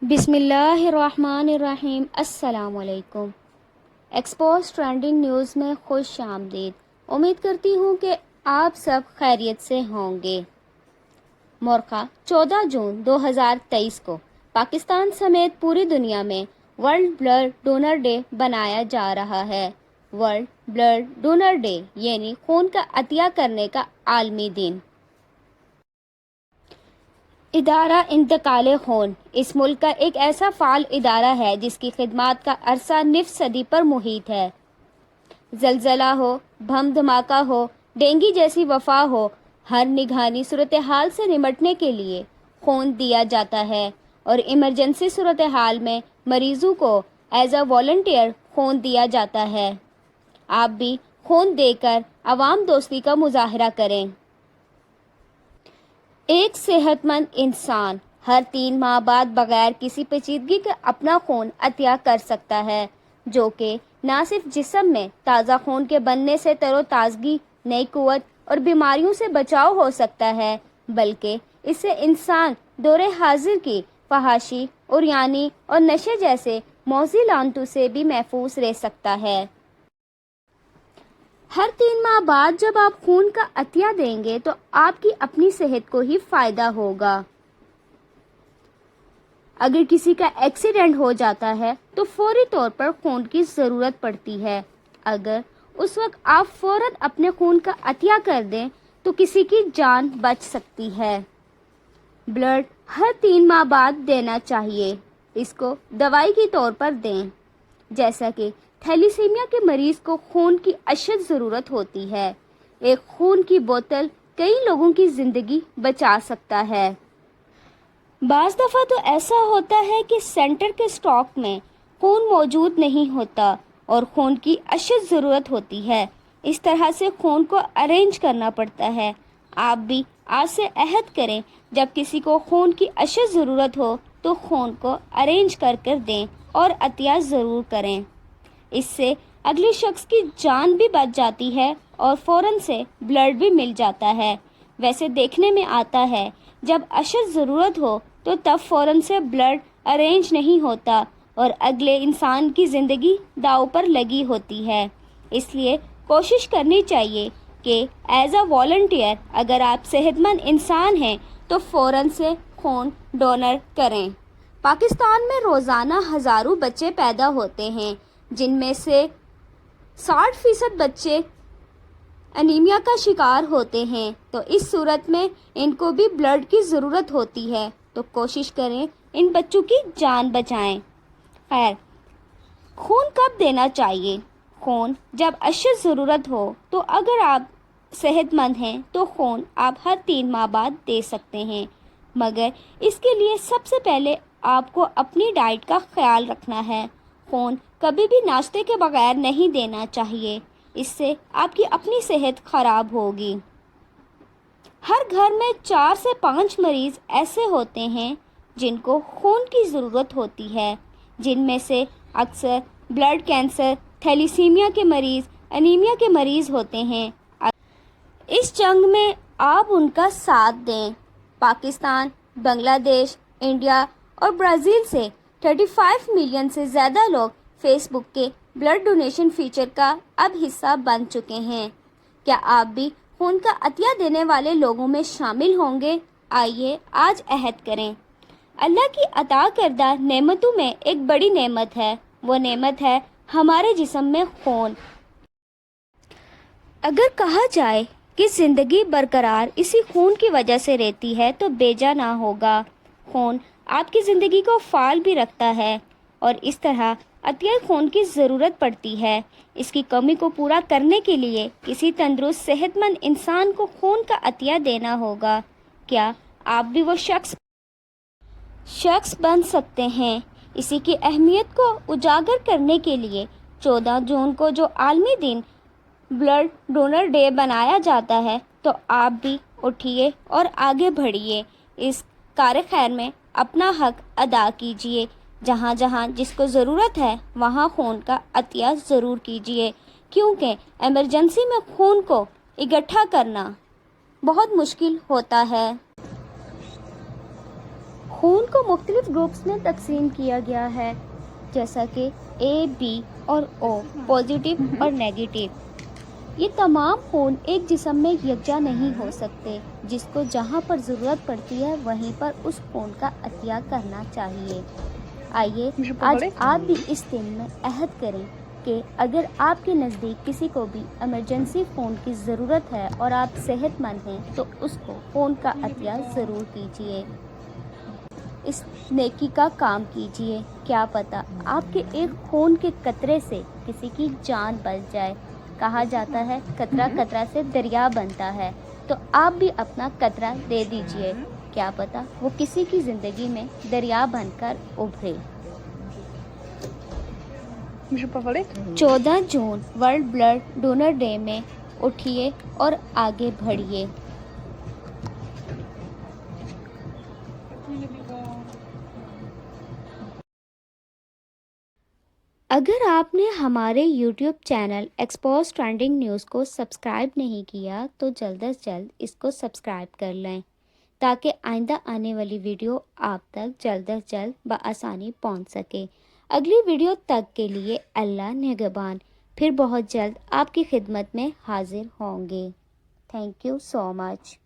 بسم اللہ الرحمن الرحیم۔ السلام علیکم۔ ایکسپوز ٹرینڈنگ نیوز میں خوش آمدید۔ امید کرتی ہوں کہ آپ سب خیریت سے ہوں گے۔ مورخہ 14 جون 2023 کو پاکستان سمیت پوری دنیا میں ورلڈ بلڈ ڈونر ڈے منایا جا رہا ہے۔ ورلڈ بلڈ ڈونر ڈے یعنی خون کا عطیہ کرنے کا عالمی دن۔ ادارہ انتقال خون اس ملک کا ایک ایسا فعال ادارہ ہے جس کی خدمات کا عرصہ نصف صدی پر محیط ہے۔ زلزلہ ہو، بم دھماکہ ہو، ڈینگی جیسی وبا ہو، ہر نگہانی صورتحال سے نمٹنے کے لیے خون دیا جاتا ہے اور ایمرجنسی صورتحال میں مریضوں کو ایز اے والنٹیئر خون دیا جاتا ہے۔ آپ بھی خون دے کر عوام دوستی کا مظاہرہ کریں۔ ایک صحت مند انسان ہر 3 ماہ بعد بغیر کسی پیچیدگی کے اپنا خون عطیہ کر سکتا ہے، جو کہ نہ صرف جسم میں تازہ خون کے بننے سے تر و تازگی، نئی قوت اور بیماریوں سے بچاؤ ہو سکتا ہے، بلکہ اس سے انسان دور حاضر کی فحاشی، عریانی اور نشے جیسے موذی لعنتوں سے بھی محفوظ رہ سکتا ہے۔ ہر 3 ماہ بعد جب آپ خون کا عطیہ دیں گے تو آپ کی اپنی صحت کو ہی فائدہ ہوگا۔ اگر کسی کا ایکسیڈنٹ ہو جاتا ہے تو فوری طور پر خون کی ضرورت پڑتی ہے۔ اگر اس وقت آپ فوراً اپنے خون کا عطیہ کر دیں تو کسی کی جان بچ سکتی ہے۔ بلڈ ہر 3 ماہ بعد دینا چاہیے۔ اس کو دوائی کے طور پر دیں۔ جیسا کہ تھیلیسیمیا کے مریض کو خون کی اشد ضرورت ہوتی ہے۔ ایک خون کی بوتل کئی لوگوں کی زندگی بچا سکتا ہے۔ بعض دفعہ تو ایسا ہوتا ہے کہ سینٹر کے اسٹاک میں خون موجود نہیں ہوتا اور خون کی اشد ضرورت ہوتی ہے۔ اس طرح سے خون کو ارینج کرنا پڑتا ہے۔ آپ بھی آج سے عہد کریں، جب کسی کو خون کی اشد ضرورت ہو تو خون کو ارینج کر دیں اور عطیہ ضرور کریں۔ اس سے اگلے شخص کی جان بھی بچ جاتی ہے اور فوراً سے بلڈ بھی مل جاتا ہے۔ ویسے دیکھنے میں آتا ہے جب اشد ضرورت ہو تو تب فوراً سے بلڈ ارینج نہیں ہوتا اور اگلے انسان کی زندگی داؤ پر لگی ہوتی ہے۔ اس لیے کوشش کرنی چاہیے کہ ایز اے والنٹیئر اگر آپ صحت مند انسان ہیں تو فوراً سے خون ڈونر کریں۔ پاکستان میں روزانہ ہزاروں بچے پیدا ہوتے ہیں، جن میں سے 60% بچے انیمیا کا شکار ہوتے ہیں، تو اس صورت میں ان کو بھی بلڈ کی ضرورت ہوتی ہے، تو کوشش کریں ان بچوں کی جان بچائیں۔ خیر، خون کب دینا چاہیے؟ خون جب اشد ضرورت ہو، تو اگر آپ صحت مند ہیں تو خون آپ ہر 3 ماہ بعد دے سکتے ہیں، مگر اس کے لیے سب سے پہلے آپ کو اپنی ڈائٹ کا خیال رکھنا ہے۔ خون کبھی بھی ناشتے کے بغیر نہیں دینا چاہیے، اس سے آپ کی اپنی صحت خراب ہوگی۔ ہر گھر میں 4 سے 5 مریض ایسے ہوتے ہیں جن کو خون کی ضرورت ہوتی ہے، جن میں سے اکثر بلڈ کینسر، تھیلیسیمیا کے مریض، انیمیا کے مریض ہوتے ہیں۔ اس جنگ میں آپ ان کا ساتھ دیں۔ پاکستان، بنگلہ دیش، انڈیا اور برازیل سے 35 ملین سے زیادہ لوگ فیس بک کے بلڈ ڈونیشن فیچر کا اب حصہ بن چکے ہیں۔ کیا آپ بھی خون کا عطیہ دینے والے لوگوں میں شامل ہوں گے؟ آئیے آج عہد کریں۔ اللہ کی عطا کردہ نعمتوں میں ایک بڑی نعمت ہے، وہ نعمت ہے ہمارے جسم میں خون۔ اگر کہا جائے کہ زندگی برقرار اسی خون کی وجہ سے رہتی ہے تو بیجا نہ ہوگا۔ خون آپ کی زندگی کو فعال بھی رکھتا ہے اور اس طرح عطیہ خون کی ضرورت پڑتی ہے۔ اس کی کمی کو پورا کرنے کے لیے کسی تندرست صحت مند انسان کو خون کا عطیہ دینا ہوگا۔ کیا آپ بھی وہ شخص بن سکتے ہیں؟ اسی کی اہمیت کو اجاگر کرنے کے لیے 14 جون کو جو عالمی دن بلڈ ڈونر ڈے منایا جاتا ہے، تو آپ بھی اٹھیے اور آگے بڑھیے۔ اس کار خیر میں اپنا حق ادا کیجیے۔ جہاں جہاں جس کو ضرورت ہے وہاں خون کا عطیہ ضرور کیجیے، کیونکہ ایمرجنسی میں خون کو اکٹھا کرنا بہت مشکل ہوتا ہے۔ خون کو مختلف گروپس میں تقسیم کیا گیا ہے، جیسا کہ اے، بی اور او، پازیٹیو اور نیگیٹو۔ یہ تمام خون ایک جسم میں یکجا نہیں ہو سکتے، جس کو جہاں پر ضرورت پڑتی ہے وہیں پر اس خون کا عطیہ کرنا چاہیے۔ آئیے آج آپ بھی اس دن میں عہد کریں کہ اگر آپ کے نزدیک کسی کو بھی ایمرجنسی خون کی ضرورت ہے اور آپ صحت مند ہیں تو اس کو خون کا عطیہ ضرور کیجیے، اس نیکی کا کام کیجیے۔ کیا پتہ آپ کے ایک خون کے قطرے سے کسی کی جان بچ جائے۔ کہا جاتا ہے قطرہ قطرہ سے دریا بنتا ہے، تو آپ بھی اپنا قطرہ دے دیجیے، کیا پتہ وہ کسی کی زندگی میں دریا بن کر ابھرے۔ 14 June world blood donor day میں اٹھیے اور آگے بڑھیے۔ اگر آپ نے ہمارے YouTube channel Expose Trending News کو سبسکرائب نہیں کیا تو جلد از جلد اس کو سبسکرائب کر لیں تاکہ آئندہ آنے والی ویڈیو آپ تک جلد از جلد بآسانی پہنچ سکے۔ اگلی ویڈیو تک کے لیے اللہ نگہبان، پھر بہت جلد آپ کی خدمت میں حاضر ہوں گے۔ Thank you so much.